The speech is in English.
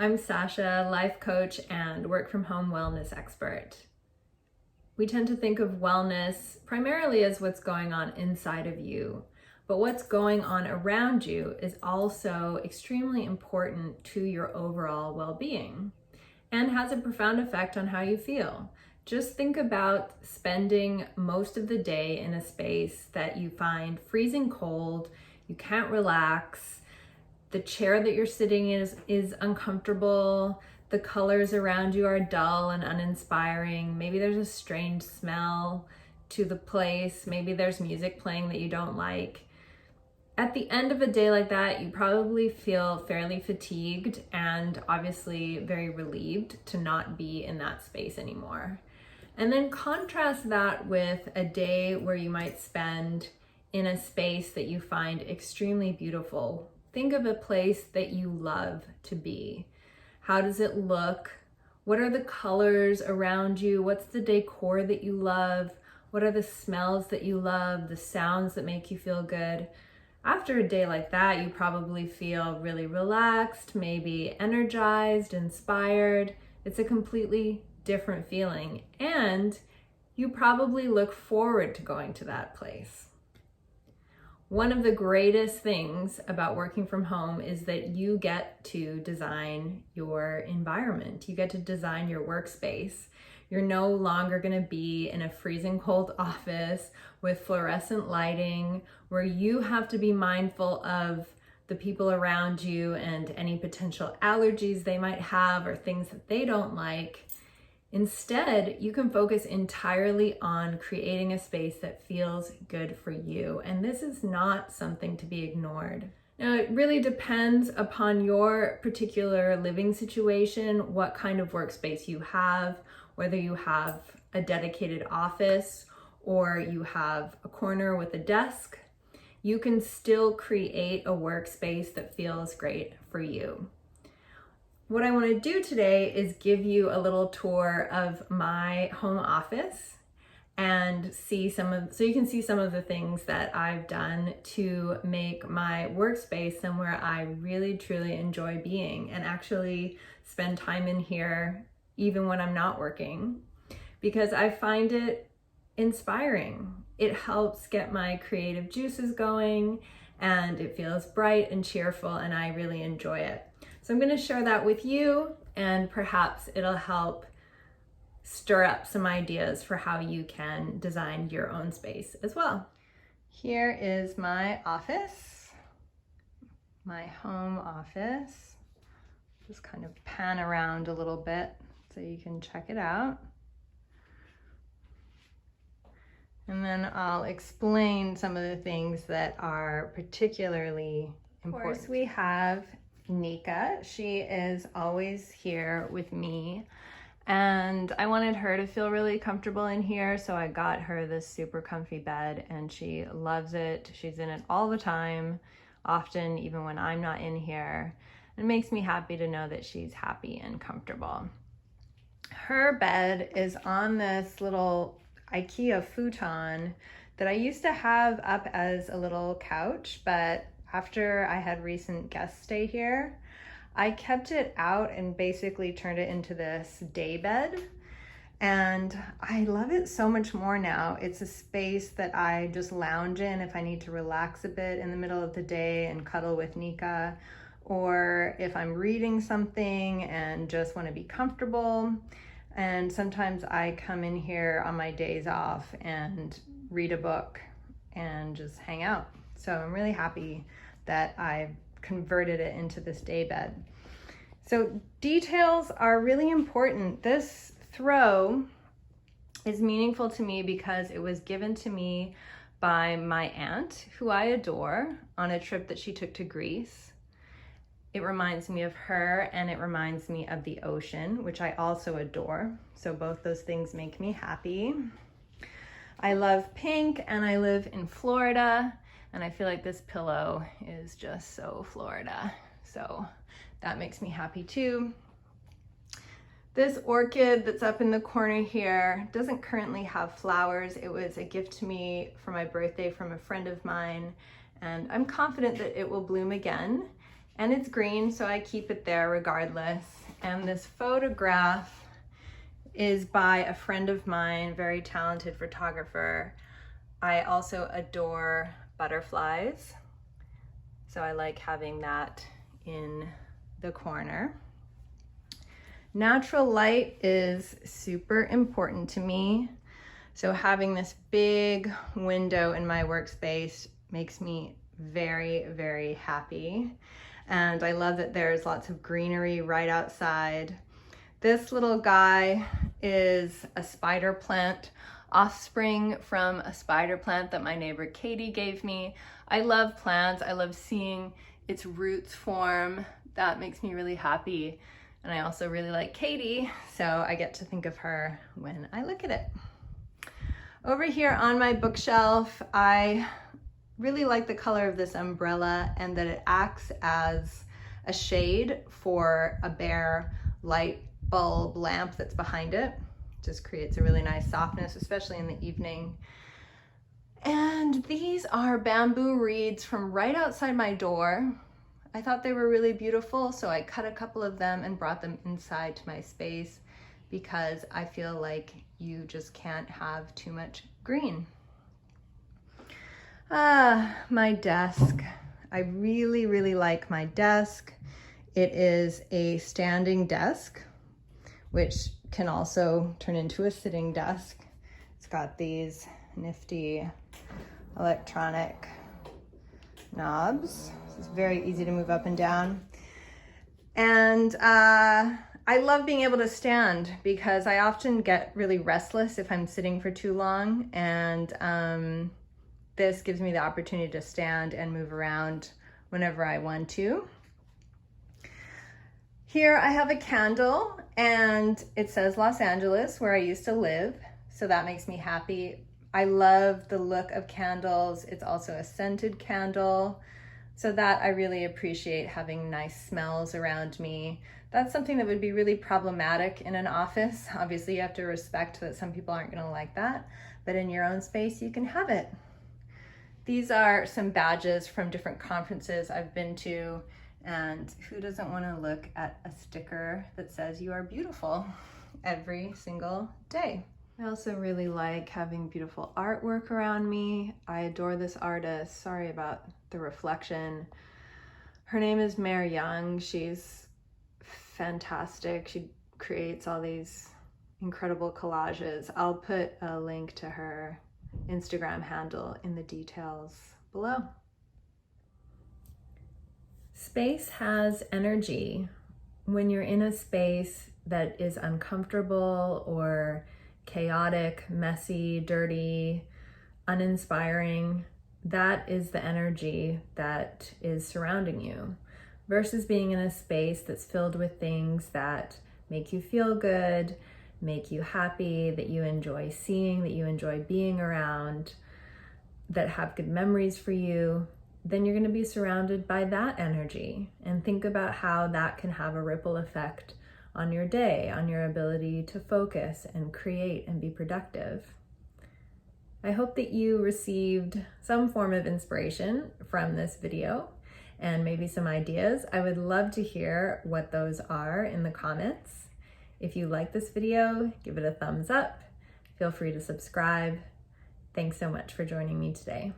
I'm Sasha, life coach and work from home wellness expert. We tend to think of wellness primarily as what's going on inside of you, but what's going on around you is also extremely important to your overall well-being and has a profound effect on how you feel. Just think about spending most of the day in a space that you find freezing cold, you can't relax, the chair that you're sitting in is uncomfortable, the colors around you are dull and uninspiring, maybe there's a strange smell to the place, maybe there's music playing that you don't like. At the end of a day like that, you probably feel fairly fatigued and obviously very relieved to not be in that space anymore. And then contrast that with a day where you might spend in a space that you find extremely beautiful. Think of a place that you love to be. How does it look? What are the colors around you? What's the decor that you love? What are the smells that you love? The sounds that make you feel good? After a day like that, you probably feel really relaxed, maybe energized, inspired. It's a completely different feeling, and you probably look forward to going to that place. One of the greatest things about working from home is that you get to design your environment. You get to design your workspace. You're no longer going to be in a freezing cold office with fluorescent lighting where you have to be mindful of the people around you and any potential allergies they might have or things that they don't like. Instead, you can focus entirely on creating a space that feels good for you. And this is not something to be ignored. Now, it really depends upon your particular living situation, what kind of workspace you have, whether you have a dedicated office or you have a corner with a desk. You can still create a workspace that feels great for you. What I want to do today is give you a little tour of my home office and so you can see some of the things that I've done to make my workspace somewhere I really truly enjoy being and actually spend time in here even when I'm not working, because I find it inspiring. It helps get my creative juices going and it feels bright and cheerful and I really enjoy it. So I'm going to share that with you and perhaps it'll help stir up some ideas for how you can design your own space as well. Here is my office, my home office. Just kind of pan around a little bit so you can check it out. And then I'll explain some of the things that are particularly important. Of course, we have Nika. She is always here with me and I wanted her to feel really comfortable in here, so I got her this super comfy bed and she loves it. She's in it all the time, often even when I'm not in here. It makes me happy to know that she's happy and comfortable. Her bed is on this little IKEA futon that I used to have up as a little couch, but after I had recent guests stay here, I kept it out and basically turned it into this day bed. And I love it so much more now. It's a space that I just lounge in if I need to relax a bit in the middle of the day and cuddle with Nika, or if I'm reading something and just want to be comfortable. And sometimes I come in here on my days off and read a book and just hang out. So I'm really happy that I've converted it into this day bed. So details are really important. This throw is meaningful to me because it was given to me by my aunt, who I adore, on a trip that she took to Greece. It reminds me of her and it reminds me of the ocean, which I also adore. So both those things make me happy. I love pink and I live in Florida and I feel like this pillow is just so Florida. So that makes me happy too. This orchid that's up in the corner here doesn't currently have flowers. It was a gift to me for my birthday from a friend of mine and I'm confident that it will bloom again. and it's green, so I keep it there regardless. And this photograph is by a friend of mine, very talented photographer. I also adore butterflies, so I like having that in the corner. Natural light is super important to me. So having this big window in my workspace makes me very, very happy. And I love that there's lots of greenery right outside. This little guy is a spider plant, offspring from a spider plant that my neighbor Katie gave me. I love plants. I love seeing its roots form. That makes me really happy. And I also really like Katie, so I get to think of her when I look at it. Over here on my bookshelf, I really like the color of this umbrella and that it acts as a shade for a bare light bulb lamp that's behind it. Just creates a really nice softness, especially in the evening. And these are bamboo reeds from right outside my door. I thought they were really beautiful, so I cut a couple of them and brought them inside to my space because I feel like you just can't have too much green. My desk. I really, really like my desk. It is a standing desk, which can also turn into a sitting desk. It's got these nifty electronic knobs. It's very easy to move up and down. And I love being able to stand because I often get really restless if I'm sitting for too long. And this gives me the opportunity to stand and move around whenever I want to. Here I have a candle and it says Los Angeles, where I used to live. So that makes me happy. I love the look of candles. It's also a scented candle. So that I really appreciate, having nice smells around me. That's something that would be really problematic in an office. Obviously you have to respect that some people aren't gonna like that, but in your own space you can have it. These are some badges from different conferences I've been to, and who doesn't want to look at a sticker that says you are beautiful every single day? I also really like having beautiful artwork around me. I adore this artist. Sorry about the reflection. Her name is Mer Young. She's fantastic. She creates all these incredible collages. I'll put a link to her Instagram handle in the details below. Space has energy. When you're in a space that is uncomfortable or chaotic, messy, dirty, uninspiring, that is the energy that is surrounding you, versus being in a space that's filled with things that make you feel good, make you happy, that you enjoy seeing, that you enjoy being around, that have good memories for you. Then you're going to be surrounded by that energy, and think about how that can have a ripple effect on your day, on your ability to focus and create and be productive. I hope that you received some form of inspiration from this video and maybe some ideas. I would love to hear what those are in the comments. If you like this video, give it a thumbs up. Feel free to subscribe. Thanks so much for joining me today.